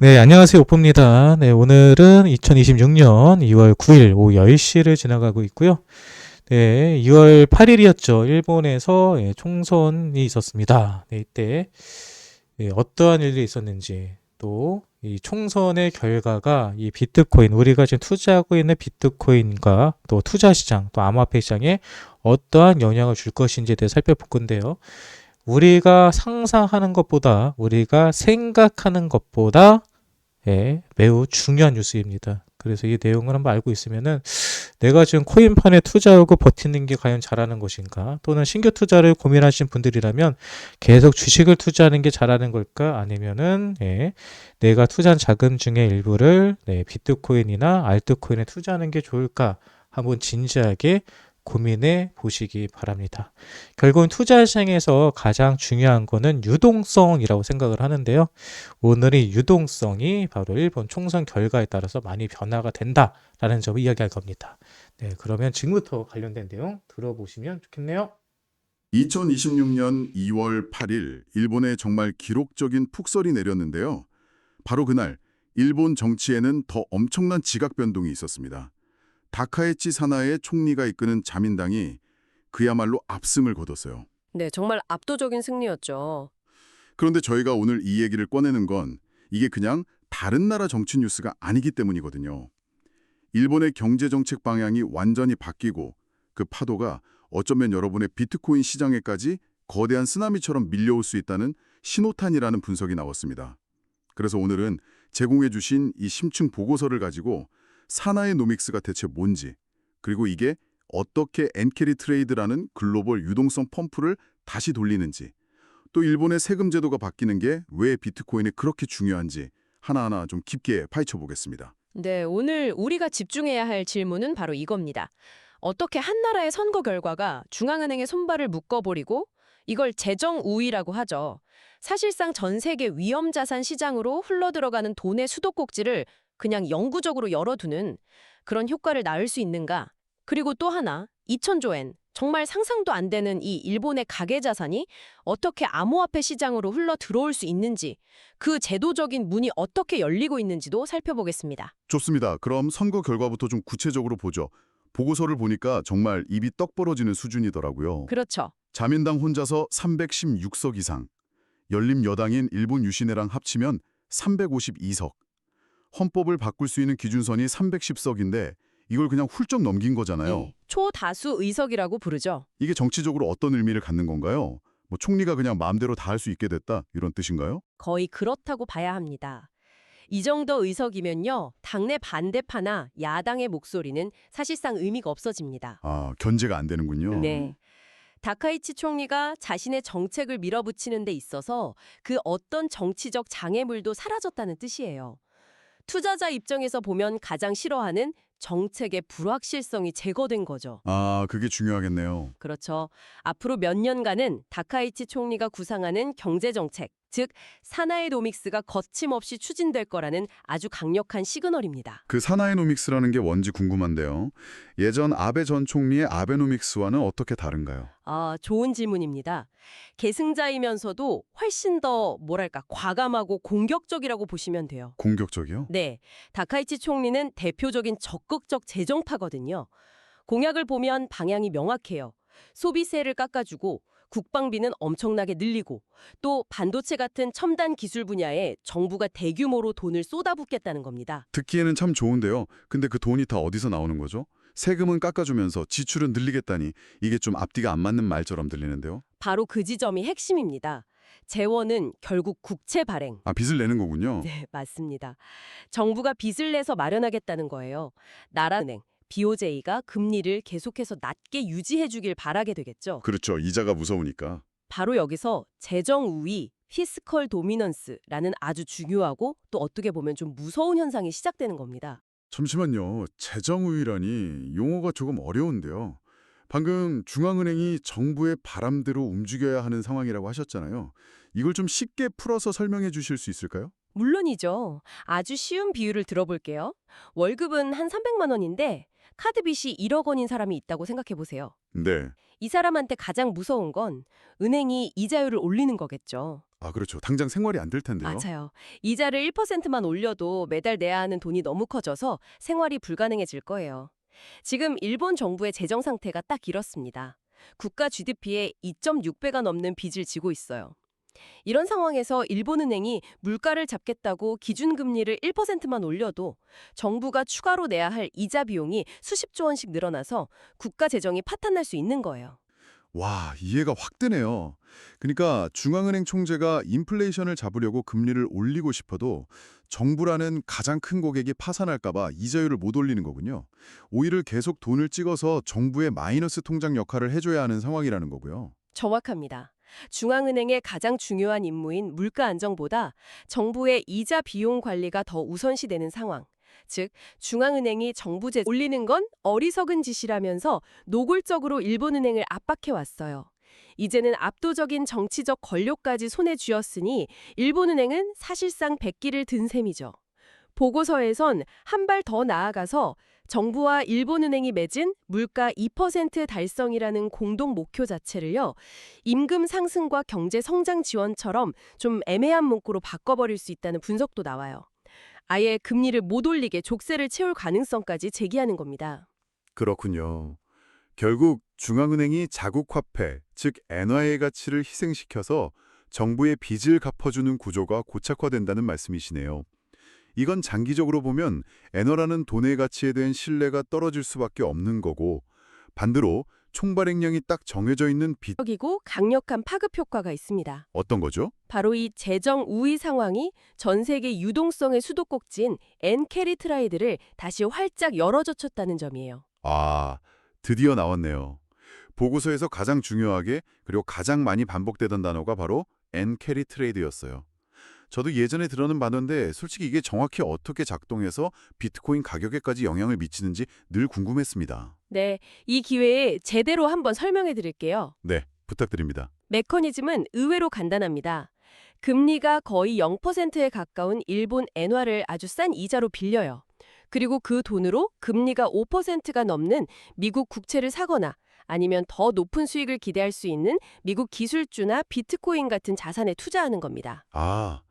네, 안녕하세요. 오프입니다. 네, 오늘은 2026년 2월 9일 오후 10시를 지나가고 있고요. 네, 2월 8일이었죠. 일본에서 총선이 있었습니다. 네, 이때 어떠한 일이 있었는지, 또 이 총선의 결과가 이 비트코인, 우리가 지금 투자하고 있는 비트코인과 또 투자 시장, 또 암호화폐 시장에 어떠한 영향을 줄 것인지에 대해 살펴볼 건데요. 우리가 상상하는 것보다, 우리가 생각하는 것보다 매우 중요한 뉴스입니다. 그래서 이 내용을 한번 알고 있으면은 내가 지금 코인판에 투자하고 버티는 게 과연 잘하는 것인가, 또는 신규 투자를 고민하신 분들이라면 계속 주식을 투자하는 게 잘하는 걸까, 아니면은 내가 투자한 자금 중에 일부를 비트코인이나 알트코인에 투자하는 게 좋을까 한번 진지하게 고민해 보시기 바랍니다. 결국은 투자 시장에서 가장 중요한 거는 유동성이라고 생각을 하는데요. 오늘의 유동성이 바로 일본 총선 결과에 따라서 많이 변화가 된다라는 점을 이야기할 겁니다. 네, 그러면 지금부터 관련된 내용 들어보시면 좋겠네요. 2026년 2월 8일 일본에 정말 기록적인 폭설이 내렸는데요. 바로 그날 일본 정치에는 더 엄청난 지각 변동이 있었습니다. 다카이치 사나의 총리가 이끄는 자민당이 그야말로 압승을 거뒀어요. 네, 정말 압도적인 승리였죠. 그런데 저희가 오늘 이 얘기를 꺼내는 건 이게 그냥 다른 나라 정치 뉴스가 아니기 때문이거든요. 일본의 경제 정책 방향이 완전히 바뀌고 그 파도가 어쩌면 여러분의 비트코인 시장에까지 거대한 쓰나미처럼 밀려올 수 있다는 신호탄이라는 분석이 나왔습니다. 그래서 오늘은 제공해 주신 이 심층 보고서를 가지고 사나이 노믹스가 대체 뭔지, 그리고 이게 어떻게 엔캐리 트레이드라는 글로벌 유동성 펌프를 다시 돌리는지, 또 일본의 세금 제도가 바뀌는 게 왜 비트코인이 그렇게 중요한지 하나하나 좀 깊게 파헤쳐 보겠습니다. 네, 오늘 우리가 집중해야 할 질문은 바로 이겁니다. 어떻게 한 나라의 선거 결과가 중앙은행의 손발을 묶어버리고 이걸 재정 우위라고 하죠. 사실상 전 세계 위험자산 시장으로 흘러들어가는 돈의 수도꼭지를 그냥 영구적으로 열어두는 그런 효과를 낳을 수 있는가? 그리고 또 하나, 2천조 엔, 정말 상상도 안 되는 이 일본의 가계자산이 어떻게 암호화폐 시장으로 흘러 들어올 수 있는지, 그 제도적인 문이 어떻게 열리고 있는지도 살펴보겠습니다. 좋습니다. 그럼 선거 결과부터 좀 구체적으로 보죠. 보고서를 보니까 정말 입이 떡 벌어지는 수준이더라고요. 그렇죠. 자민당 혼자서 316석 이상, 열린 여당인 일본 유신회랑 합치면 352석, 헌법을 바꿀 수 있는 기준선이 310석인데 이걸 그냥 훌쩍 넘긴 거잖아요. 네, 초다수 의석이라고 부르죠. 이게 정치적으로 어떤 의미를 갖는 건가요? 뭐 총리가 그냥 마음대로 다 할 수 있게 됐다 이런 뜻인가요? 거의 그렇다고 봐야 합니다. 이 정도 의석이면요, 당내 반대파나 야당의 목소리는 사실상 의미가 없어집니다. 아, 견제가 안 되는군요. 네. 다카이치 총리가 자신의 정책을 밀어붙이는 데 있어서 그 어떤 정치적 장애물도 사라졌다는 뜻이에요. 투자자 입장에서 보면 가장 싫어하는 정책의 불확실성이 제거된 거죠. 아, 그게 중요하겠네요. 그렇죠. 앞으로 몇 년간은 다카이치 총리가 구상하는 경제정책, 즉 사나이노믹스가 거침없이 추진될 거라는 아주 강력한 시그널입니다. 그 사나이노믹스라는 게 뭔지 궁금한데요. 예전 아베 전 총리의 아베노믹스와는 어떻게 다른가요? 아, 좋은 질문입니다. 계승자이면서도 훨씬 더 뭐랄까 과감하고 공격적이라고 보시면 돼요. 공격적이요? 네, 다카이치 총리는 대표적인 적극적 재정파거든요. 공약을 보면 방향이 명확해요. 소비세를 깎아주고 국방비는 엄청나게 늘리고 또 반도체 같은 첨단 기술 분야에 정부가 대규모로 돈을 쏟아붓겠다는 겁니다. 듣기에는 참 좋은데요. 근데 그 돈이 다 어디서 나오는 거죠? 세금은 깎아주면서 지출은 늘리겠다니 이게 좀 앞뒤가 안 맞는 말처럼 들리는데요. 바로 그 지점이 핵심입니다. 재원은 결국 국채 발행. 아, 빚을 내는 거군요. 네, 맞습니다. 정부가 빚을 내서 마련하겠다는 거예요. 나라은행, BOJ가 금리를 계속해서 낮게 유지해 주길 바라게 되겠죠. 그렇죠. 이자가 무서우니까. 바로 여기서 재정 우위, 피스컬 도미넌스라는 아주 중요하고 또 어떻게 보면 좀 무서운 현상이 시작되는 겁니다. 잠시만요. 재정우위라니 용어가 조금 어려운데요. 방금 중앙은행이 정부의 바람대로 움직여야 하는 상황이라고 하셨잖아요. 이걸 좀 쉽게 풀어서 설명해 주실 수 있을까요? 물론이죠. 아주 쉬운 비유를 들어볼게요. 월급은 한 300만 원인데 카드 빚이 1억 원인 사람이 있다고 생각해 보세요. 네. 이 사람한테 가장 무서운 건 은행이 이자율을 올리는 거겠죠. 아, 그렇죠. 당장 생활이 안 될 텐데요. 맞아요. 이자를 1%만 올려도 매달 내야 하는 돈이 너무 커져서 생활이 불가능해질 거예요. 지금 일본 정부의 재정 상태가 딱 이렇습니다. 국가 GDP의 2.6배가 넘는 빚을 지고 있어요. 이런 상황에서 일본은행이 물가를 잡겠다고 기준금리를 1%만 올려도 정부가 추가로 내야 할 이자 비용이 수십조 원씩 늘어나서 국가 재정이 파탄날 수 있는 거예요. 와, 이해가 확 되네요. 그러니까 중앙은행 총재가 인플레이션을 잡으려고 금리를 올리고 싶어도 정부라는 가장 큰 고객이 파산할까 봐 이자율을 못 올리는 거군요. 오히려 계속 돈을 찍어서 정부의 마이너스 통장 역할을 해줘야 하는 상황이라는 거고요. 정확합니다. 중앙은행의 가장 중요한 임무인 물가 안정보다 정부의 이자 비용 관리가 더 우선시되는 상황. 즉, 중앙은행이 정부제 올리는 건 어리석은 짓이라면서 노골적으로 일본은행을 압박해왔어요. 이제는 압도적인 정치적 권력까지 손에 쥐었으니 일본은행은 사실상 백기를 든 셈이죠. 보고서에선 한 발 더 나아가서 정부와 일본은행이 맺은 물가 2% 달성이라는 공동 목표 자체를요, 임금 상승과 경제 성장 지원처럼 좀 애매한 문구로 바꿔버릴 수 있다는 분석도 나와요. 아예 금리를 못 올리게 족쇄를 채울 가능성까지 제기하는 겁니다. 그렇군요. 결국 중앙은행이 자국화폐, 즉 엔화의 가치를 희생시켜서 정부의 빚을 갚아주는 구조가 고착화된다는 말씀이시네요. 이건 장기적으로 보면 엔화라는 돈의 가치에 대한 신뢰가 떨어질 수밖에 없는 거고, 반대로 총발행량이 딱 정해져 있는 빚 이고 강력한 파급 효과가 있습니다. 어떤 거죠? 바로 이 재정 우위 상황이 전 세계 유동성의 수도꼭지인 엔캐리 트라이드를 다시 활짝 열어젖혔다는 점이에요. 아, 드디어 나왔네요. 보고서에서 가장 중요하게 그리고 가장 많이 반복되던 단어가 바로 엔캐리 트레이드였어요. 저도 예전에 들어는 봤는데 솔직히 이게 정확히 어떻게 작동해서 비트코인 가격에까지 영향을 미치는지 늘 궁금했습니다. 네, 이 기회에 제대로 한번 설명해 드릴게요. 네, 부탁드립니다. 메커니즘은 의외로 간단합니다. 금리가 거의 0%에 가까운 일본 엔화를 아주 싼 이자로 빌려요. 그리고 그 돈으로 금리가 5%가 넘는 미국 국채를 사거나 아니면 더 높은 수익을 기대할 수 있는 미국 기술주나 비트코인 같은 자산에 투자하는 겁니다. 아,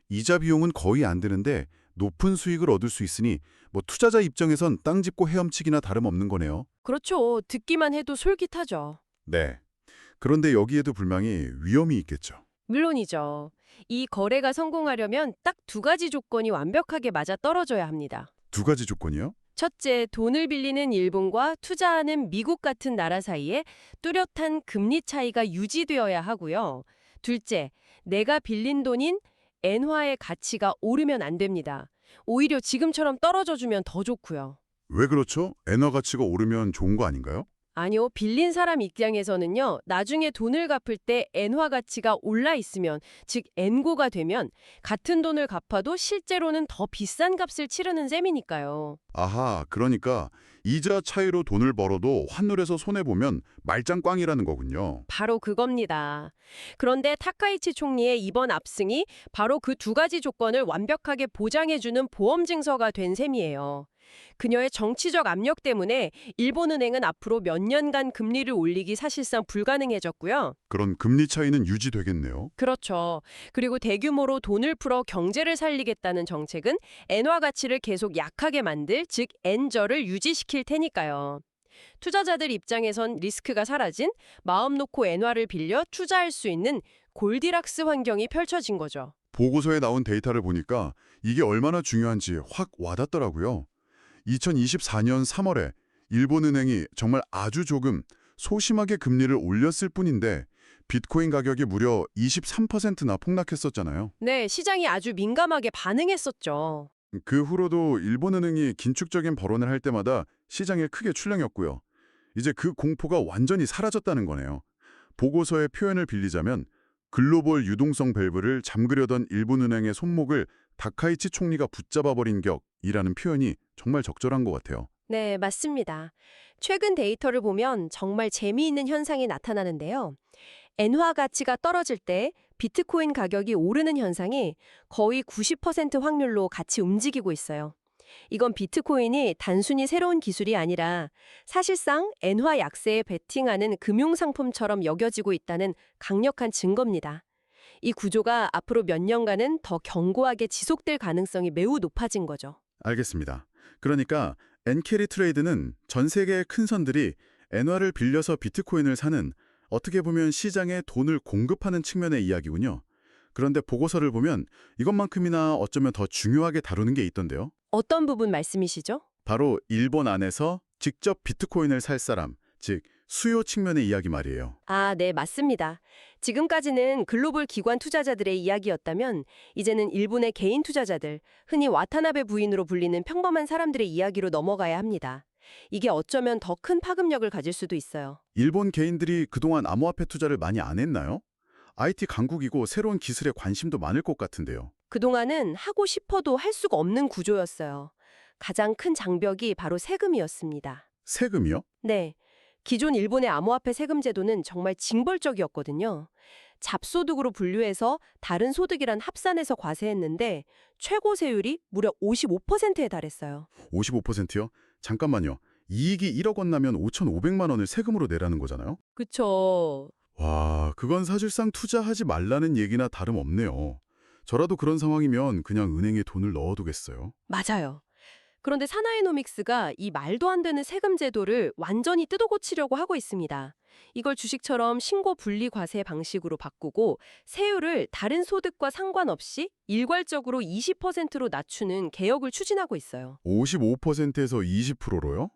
이자 비용은 거의 안 드는데 높은 수익을 얻을 수 있으니 뭐 투자자 입장에선 땅 짚고 헤엄치기나 다름없는 거네요. 그렇죠. 듣기만 해도 솔깃하죠. 네. 그런데 여기에도 분명히 위험이 있겠죠. 물론이죠. 이 거래가 성공하려면 딱 두 가지 조건이 완벽하게 맞아떨어져야 합니다. 두 가지 조건이요? 첫째, 돈을 빌리는 일본과 투자하는 미국 같은 나라 사이에 뚜렷한 금리 차이가 유지되어야 하고요. 둘째, 내가 빌린 돈인 엔화의 가치가 오르면 안 됩니다. 오히려 지금처럼 떨어져주면 더 좋고요. 왜 그렇죠? 엔화 가치가 오르면 좋은 거 아닌가요? 아니요, 빌린 사람 입장에서는요, 나중에 돈을 갚을 때 엔화 가치가 올라 있으면, 즉 엔고가 되면 같은 돈을 갚아도 실제로는 더 비싼 값을 치르는 셈이니까요. 아하, 그러니까 이자 차이로 돈을 벌어도 환율에서 손해보면 말짱꽝이라는 거군요. 바로 그겁니다. 그런데 타카이치 총리의 이번 압승이 바로 그 두 가지 조건을 완벽하게 보장해주는 보험 증서가 된 셈이에요. 그녀의 정치적 압력 때문에 일본은행은 앞으로 몇 년간 금리를 올리기 사실상 불가능해졌고요. 그런 금리 차이는 유지되겠네요. 그렇죠. 그리고 대규모로 돈을 풀어 경제를 살리겠다는 정책은 엔화 가치를 계속 약하게 만들, 즉 엔저를 유지시킬 테니까요. 투자자들 입장에선 리스크가 사라진 마음 놓고 엔화를 빌려 투자할 수 있는 골디락스 환경이 펼쳐진 거죠. 보고서에 나온 데이터를 보니까 이게 얼마나 중요한지 확 와닿더라고요. 2024년 3월에 일본은행이 정말 아주 조금 소심하게 금리를 올렸을 뿐인데 비트코인 가격이 무려 23%나 폭락했었잖아요. 네, 시장이 아주 민감하게 반응했었죠. 그 후로도 일본은행이 긴축적인 발언을 할 때마다 시장에 크게 출렁였고요. 이제 그 공포가 완전히 사라졌다는 거네요. 보고서의 표현을 빌리자면 글로벌 유동성 밸브를 잠그려던 일본은행의 손목을 다카이치 총리가 붙잡아버린 격이라는 표현이 정말 적절한 것 같아요. 네, 맞습니다. 최근 데이터를 보면 정말 재미있는 현상이 나타나는데요. 엔화 가치가 떨어질 때 비트코인 가격이 오르는 현상이 거의 90% 확률로 같이 움직이고 있어요. 이건 비트코인이 단순히 새로운 기술이 아니라 사실상 엔화 약세에 베팅하는 금융상품처럼 여겨지고 있다는 강력한 증거입니다. 이 구조가 앞으로 몇 년간은 더 견고하게 지속될 가능성이 매우 높아진 거죠. 알겠습니다. 그러니까 엔캐리 트레이드는 전 세계의 큰 선들이 엔화를 빌려서 비트코인을 사는 어떻게 보면 시장에 돈을 공급하는 측면의 이야기군요. 그런데 보고서를 보면 이것만큼이나 어쩌면 더 중요하게 다루는 게 있던데요. 어떤 부분 말씀이시죠? 바로 일본 안에서 직접 비트코인을 살 사람, 즉 수요 측면의 이야기 말이에요. 아, 네, 맞습니다. 지금까지는 글로벌 기관 투자자들의 이야기였다면 이제는 일본의 개인 투자자들, 흔히 와타나베 부인으로 불리는 평범한 사람들의 이야기로 넘어가야 합니다. 이게 어쩌면 더 큰 파급력을 가질 수도 있어요. 일본 개인들이 그동안 암호화폐 투자를 많이 안 했나요? IT 강국이고 새로운 기술에 관심도 많을 것 같은데요. 그동안은 하고 싶어도 할 수가 없는 구조였어요. 가장 큰 장벽이 바로 세금이었습니다. 세금이요? 네. 기존 일본의 암호화폐 세금 제도는 정말 징벌적이었거든요. 잡소득으로 분류해서 다른 소득이란 합산해서 과세했는데 최고 세율이 무려 55%에 달했어요. 55%요? 잠깐만요. 이익이 1억 원 나면 5,500만 원을 세금으로 내라는 거잖아요? 그쵸. 와, 그건 사실상 투자하지 말라는 얘기나 다름없네요. 저라도 그런 상황이면 그냥 은행에 돈을 넣어두겠어요. 맞아요. 그런데 사나이노믹스가 이 말도 안 되는 세금 제도를 완전히 뜯어고치려고 하고 있습니다. 이걸 주식처럼 신고 분리 과세 방식으로 바꾸고 세율을 다른 소득과 상관없이 일괄적으로 20%로 낮추는 개혁을 추진하고 있어요. 55%에서 20%로요?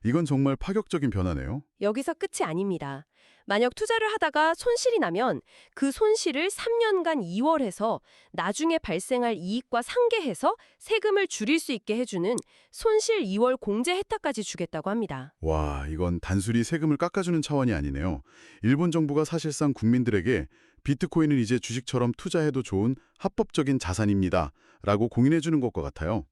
이건 정말 파격적인 변화네요. 여기서 끝이 아닙니다. 만약 투자를 하다가 손실이 나면 그 손실을 3년간 2월해서 나중에 발생할 이익과 상계해서 세금을 줄일 수 있게 해주는 손실 2월 공제 혜택까지 주겠다고 합니다. 와, 이건 단순히 세금을 깎아주는 차원이 아니네요. 일본 정부가 사실상 국민들에게 비트코인은 이제 주식처럼 투자해도 좋은 합법적인 자산입니다. 라고 공인해주는 것과 같아요.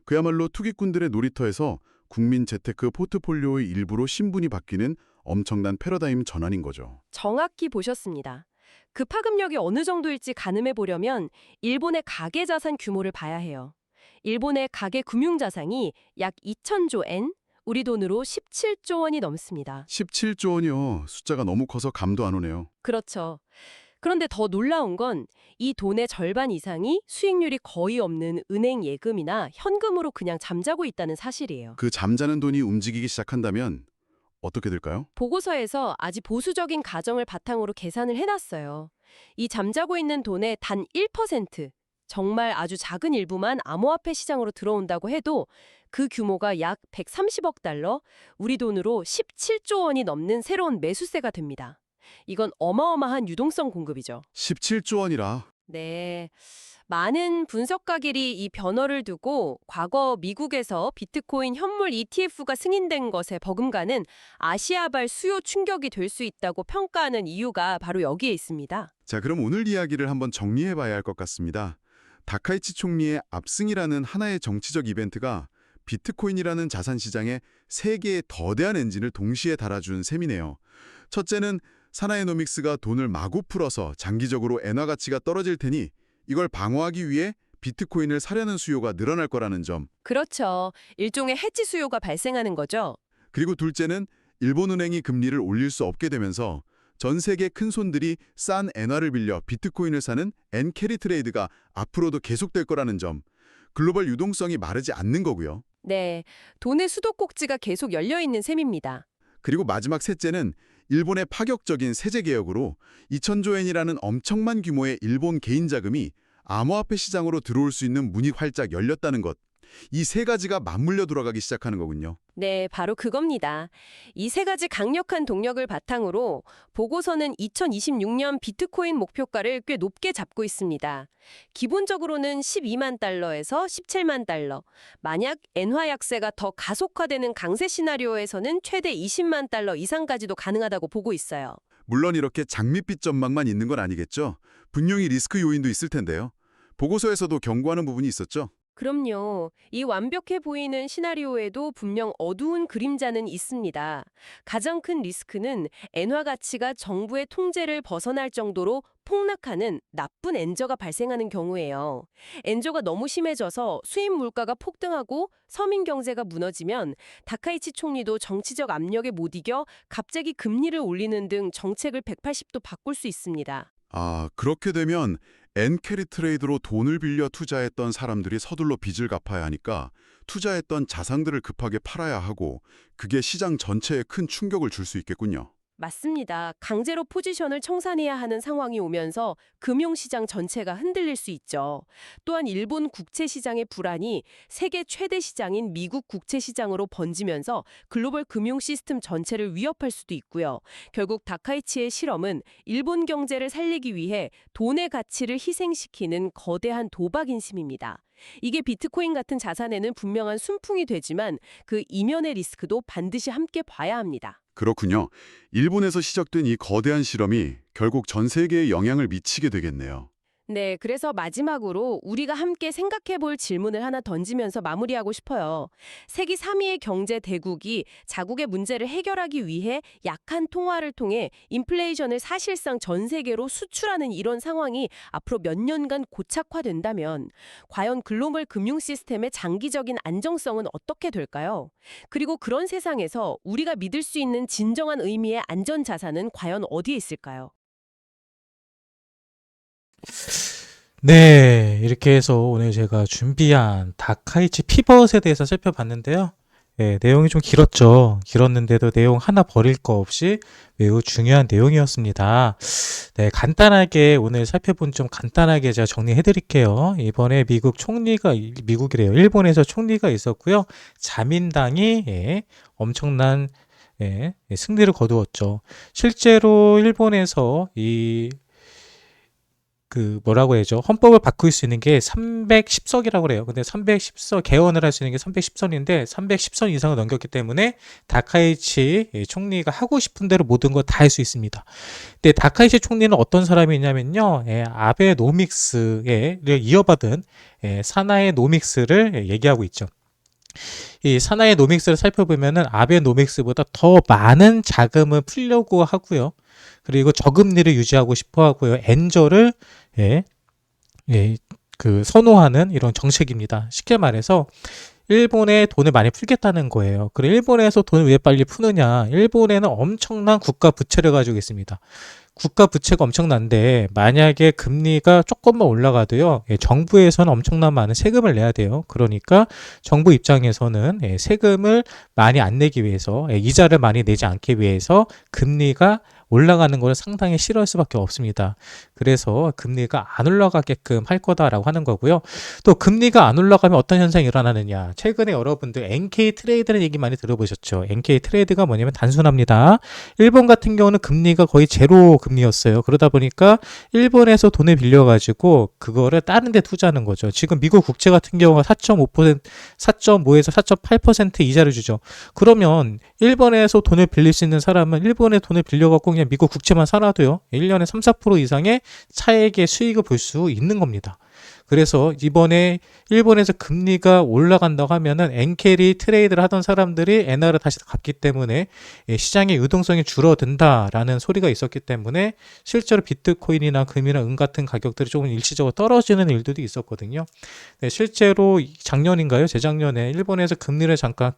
그야말로 투기꾼들의 놀이터에서 국민 재테크 포트폴리오의 일부로 신분이 바뀌는 엄청난 패러다임 전환인 거죠. 정확히 보셨습니다. 그 파급력이 어느 정도일지 가늠해 보려면 일본의 가계 자산 규모를 봐야 해요. 일본의 가계 금융자산이 약 2,000조 엔, 우리 돈으로 17조 원이 넘습니다. 17조 원이요. 숫자가 너무 커서 감도 안 오네요. 그렇죠. 그런데 더 놀라운 건 이 돈의 절반 이상이 수익률이 거의 없는 은행 예금이나 현금으로 그냥 잠자고 있다는 사실이에요. 그 잠자는 돈이 움직이기 시작한다면 어떻게 될까요? 보고서에서 아주 보수적인 가정을 바탕으로 계산을 해놨어요. 이 잠자고 있는 돈의 단 1%, 정말 아주 작은 일부만 암호화폐 시장으로 들어온다고 해도 그 규모가 약 130억 달러, 우리 돈으로 17조 원이 넘는 새로운 매수세가 됩니다. 이건 어마어마한 유동성 공급이죠. 17조 원이라. 네. 많은 분석가들이 이 변화를 두고 과거 미국에서 비트코인 현물 ETF가 승인된 것에 버금가는 아시아발 수요 충격이 될 수 있다고 평가하는 이유가 바로 여기에 있습니다. 자, 그럼 오늘 이야기를 한번 정리해 봐야 할 것 같습니다. 다카이치 총리의 압승이라는 하나의 정치적 이벤트가 비트코인이라는 자산 시장에 세 개의 거대한 엔진을 동시에 달아준 셈이네요. 첫째는 사나이노믹스가 돈을 마구 풀어서 장기적으로 엔화 가치가 떨어질 테니 이걸 방어하기 위해 비트코인을 사려는 수요가 늘어날 거라는 점. 그렇죠. 일종의 해지 수요가 발생하는 거죠. 그리고 둘째는 일본은행이 금리를 올릴 수 없게 되면서 전 세계 큰 손들이 싼 엔화를 빌려 비트코인을 사는 엔캐리 트레이드가 앞으로도 계속될 거라는 점. 글로벌 유동성이 마르지 않는 거고요. 네. 돈의 수도꼭지가 계속 열려있는 셈입니다. 그리고 마지막 셋째는 일본의 파격적인 세제 개혁으로 2,000조 엔이라는 엄청난 규모의 일본 개인 자금이 암호화폐 시장으로 들어올 수 있는 문이 활짝 열렸다는 것. 이 세 가지가 맞물려 돌아가기 시작하는 거군요. 네, 바로 그겁니다. 이 세 가지 강력한 동력을 바탕으로 보고서는 2026년 비트코인 목표가를 꽤 높게 잡고 있습니다. 기본적으로는 12만 달러에서 17만 달러. 만약 엔화 약세가 더 가속화되는 강세 시나리오에서는 최대 20만 달러 이상까지도 가능하다고 보고 있어요. 물론 이렇게 장밋빛 전망만 있는 건 아니겠죠. 분명히 리스크 요인도 있을 텐데요. 보고서에서도 경고하는 부분이 있었죠. 그럼요. 이 완벽해 보이는 시나리오에도 분명 어두운 그림자는 있습니다. 가장 큰 리스크는 엔화 가치가 정부의 통제를 벗어날 정도로 폭락하는 나쁜 엔저가 발생하는 경우예요. 엔저가 너무 심해져서 수입 물가가 폭등하고 서민 경제가 무너지면 다카이치 총리도 정치적 압력에 못 이겨 갑자기 금리를 올리는 등 정책을 180도 바꿀 수 있습니다. 아, 그렇게 되면 엔캐리 트레이드로 돈을 빌려 투자했던 사람들이 서둘러 빚을 갚아야 하니까 투자했던 자산들을 급하게 팔아야 하고 그게 시장 전체에 큰 충격을 줄 수 있겠군요. 맞습니다. 강제로 포지션을 청산해야 하는 상황이 오면서 금융시장 전체가 흔들릴 수 있죠. 또한 일본 국채시장의 불안이 세계 최대 시장인 미국 국채시장으로 번지면서 글로벌 금융 시스템 전체를 위협할 수도 있고요. 결국 다카이치의 실험은 일본 경제를 살리기 위해 돈의 가치를 희생시키는 거대한 도박 인심입니다. 이게 비트코인 같은 자산에는 분명한 순풍이 되지만 그 이면의 리스크도 반드시 함께 봐야 합니다. 그렇군요. 일본에서 시작된 이 거대한 실험이 결국 전 세계에 영향을 미치게 되겠네요. 네, 그래서 마지막으로 우리가 함께 생각해 볼 질문을 하나 던지면서 마무리하고 싶어요. 세계 3위의 경제 대국이 자국의 문제를 해결하기 위해 약한 통화를 통해 인플레이션을 사실상 전 세계로 수출하는 이런 상황이 앞으로 몇 년간 고착화된다면 과연 글로벌 금융 시스템의 장기적인 안정성은 어떻게 될까요? 그리고 그런 세상에서 우리가 믿을 수 있는 진정한 의미의 안전 자산은 과연 어디에 있을까요? 네, 이렇게 해서 오늘 제가 준비한 다카이치 피벗에 대해서 살펴봤는데요. 네, 내용이 좀 길었는데도 내용 하나 버릴 거 없이 매우 중요한 내용이었습니다. 네, 간단하게 오늘 살펴본 좀 간단하게 제가 정리해 드릴게요. 이번에 미국이래요. 일본에서 총리가 있었고요. 자민당이 엄청난 승리를 거두었죠. 실제로 일본에서 뭐라고 해야죠? 헌법을 바꿀 수 있는 게 310석이라고 그래요. 근데 310석, 개헌을 할 수 있는 게 310선인데 310선 이상을 넘겼기 때문에 다카이치 총리가 하고 싶은 대로 모든 걸 다 할 수 있습니다. 근데 다카이치 총리는 어떤 사람이냐면요. 아베노믹스를 이어받은 사나이노믹스를 얘기하고 있죠. 이 사나이노믹스를 살펴보면은 아베노믹스보다 더 많은 자금을 풀려고 하고요. 그리고 저금리를 유지하고 싶어 하고요. 엔저를 선호하는 이런 정책입니다. 쉽게 말해서 일본에 돈을 많이 풀겠다는 거예요. 그리고 일본에서 돈을 왜 빨리 푸느냐? 일본에는 엄청난 국가 부채를 가지고 있습니다. 국가 부채가 엄청난데 만약에 금리가 조금만 올라가도요. 정부에서는 엄청난 많은 세금을 내야 돼요. 그러니까 정부 입장에서는 세금을 많이 안 내기 위해서 이자를 많이 내지 않기 위해서 금리가 올라가는 걸 상당히 싫어할 수밖에 없습니다. 그래서 금리가 안 올라가게끔 할 거다라고 하는 거고요. 또 금리가 안 올라가면 어떤 현상이 일어나느냐. 최근에 여러분들 NK 트레이드라는 얘기 많이 들어보셨죠. NK 트레이드가 뭐냐면 단순합니다. 일본 같은 경우는 금리가 거의 제로 금리였어요. 그러다 보니까 일본에서 돈을 빌려가지고 그거를 다른 데 투자하는 거죠. 지금 미국 국채 같은 경우가 4.5에서 4.8% 이자를 주죠. 그러면 일본에서 돈을 빌릴 수 있는 사람은 일본에 돈을 빌려갖고 그냥 미국 국채만 사놔도요. 1년에 3, 4% 이상의 차액의 수익을 볼 수 있는 겁니다. 그래서 이번에 일본에서 금리가 올라간다고 하면은 엔캐리 트레이드를 하던 사람들이 엔화를 다시 갚기 때문에 시장의 유동성이 줄어든다라는 소리가 있었기 때문에 실제로 비트코인이나 금이나 은 같은 가격들이 조금 일시적으로 떨어지는 일들도 있었거든요. 네, 실제로 작년인가요? 재작년에 일본에서 금리를 잠깐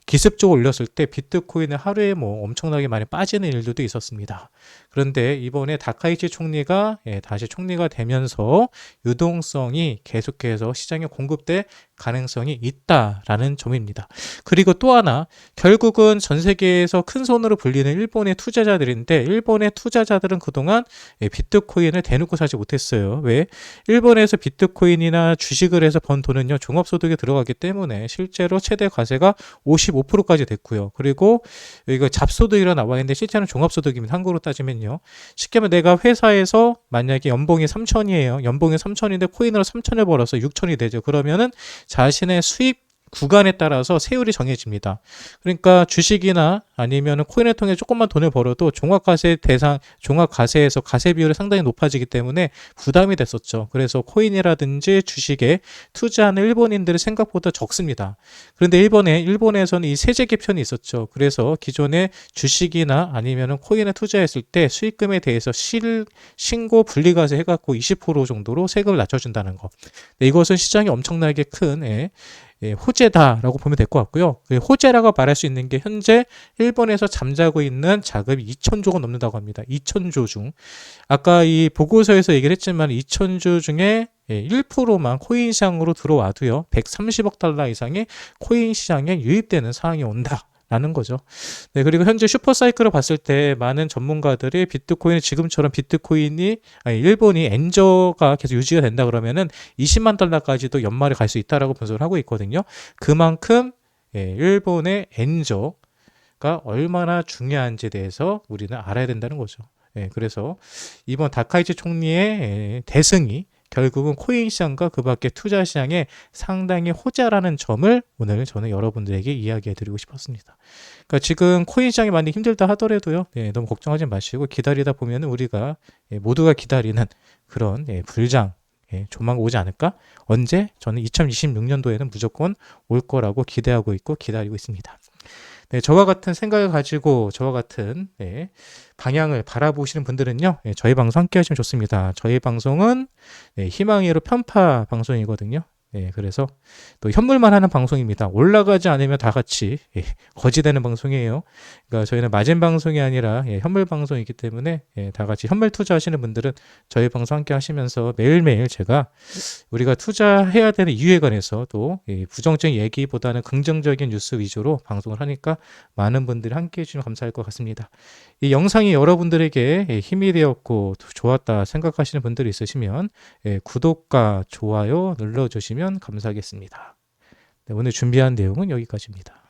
기습적으로 올렸을 때 비트코인은 하루에 엄청나게 많이 빠지는 일들도 있었습니다. 그런데 이번에 다카이치 총리가 다시 총리가 되면서 유동성이 계속해서 시장에 공급될 가능성이 있다라는 점입니다. 그리고 또 하나 결국은 전 세계에서 큰 손으로 불리는 일본의 투자자들인데 일본의 투자자들은 그동안 비트코인을 대놓고 사지 못했어요. 왜? 일본에서 비트코인이나 주식을 해서 번 돈은요 종합소득에 들어가기 때문에 실제로 최대 과세가 55%까지 됐고요. 그리고 이거 잡소득이라 나와 있는데 실제는 종합소득입니다. 한국으로 따지면요. 쉽게 말하면 내가 회사에서 만약에 연봉이 3천이에요. 연봉이 3천인데 코인으로 3천을 벌어서 6천이 되죠. 그러면은 자신의 수입 구간에 따라서 세율이 정해집니다. 그러니까 주식이나 아니면 코인을 통해 조금만 돈을 벌어도 종합과세에서 과세 비율이 상당히 높아지기 때문에 부담이 됐었죠. 그래서 코인이라든지 주식에 투자하는 일본인들이 생각보다 적습니다. 그런데 일본에서는 이 세제 개편이 있었죠. 그래서 기존에 주식이나 아니면 코인에 투자했을 때 수익금에 대해서 신고 분리과세 해갖고 20% 정도로 세금을 낮춰준다는 거. 네, 이것은 시장이 엄청나게 큰 호재다라고 보면 될 것 같고요. 그 호재라고 말할 수 있는 게 현재 일본에서 잠자고 있는 자금이 2,000조가 넘는다고 합니다. 2,000조 중. 아까 이 보고서에서 얘기를 했지만 2,000조 중에 1%만 코인 시장으로 들어와도요. 130억 달러 이상의 코인 시장에 유입되는 상황이 온다. 라는 거죠. 네, 그리고 현재 슈퍼사이클을 봤을 때 많은 전문가들이 비트코인이 지금처럼 일본이 엔저가 계속 유지가 된다 그러면은 20만 달러까지도 연말에 갈 수 있다라고 분석을 하고 있거든요. 그만큼 일본의 엔저가 얼마나 중요한지에 대해서 우리는 알아야 된다는 거죠. 그래서 이번 다카이치 총리의 대승이 결국은 코인 시장과 그 밖에 투자 시장에 상당히 호재라는 점을 오늘 저는 여러분들에게 이야기해 드리고 싶었습니다. 그러니까 지금 코인 시장이 많이 힘들다 하더라도요. 너무 걱정하지 마시고 기다리다 보면 우리가 모두가 기다리는 그런 불장 조만간 오지 않을까? 언제? 저는 2026년도에는 무조건 올 거라고 기대하고 있고 기다리고 있습니다. 네, 저와 같은 생각을 가지고 저와 같은 방향을 바라보시는 분들은요. 저희 방송 함께 하시면 좋습니다. 저희 방송은 희망으로 편파 방송이거든요. 그래서 또 현물만 하는 방송입니다. 올라가지 않으면 다 같이 거지되는 방송이에요. 그러니까 저희는 마진 방송이 아니라 현물 방송이기 때문에 다 같이 현물 투자하시는 분들은 저희 방송 함께 하시면서 매일매일 제가 우리가 투자해야 되는 이유에 관해서 또 부정적인 얘기보다는 긍정적인 뉴스 위주로 방송을 하니까 많은 분들이 함께 해주시면 감사할 것 같습니다. 이 영상이 여러분들에게 힘이 되었고 좋았다 생각하시는 분들이 있으시면 구독과 좋아요 눌러주시면 감사하겠습니다. 네, 오늘 준비한 내용은 여기까지입니다.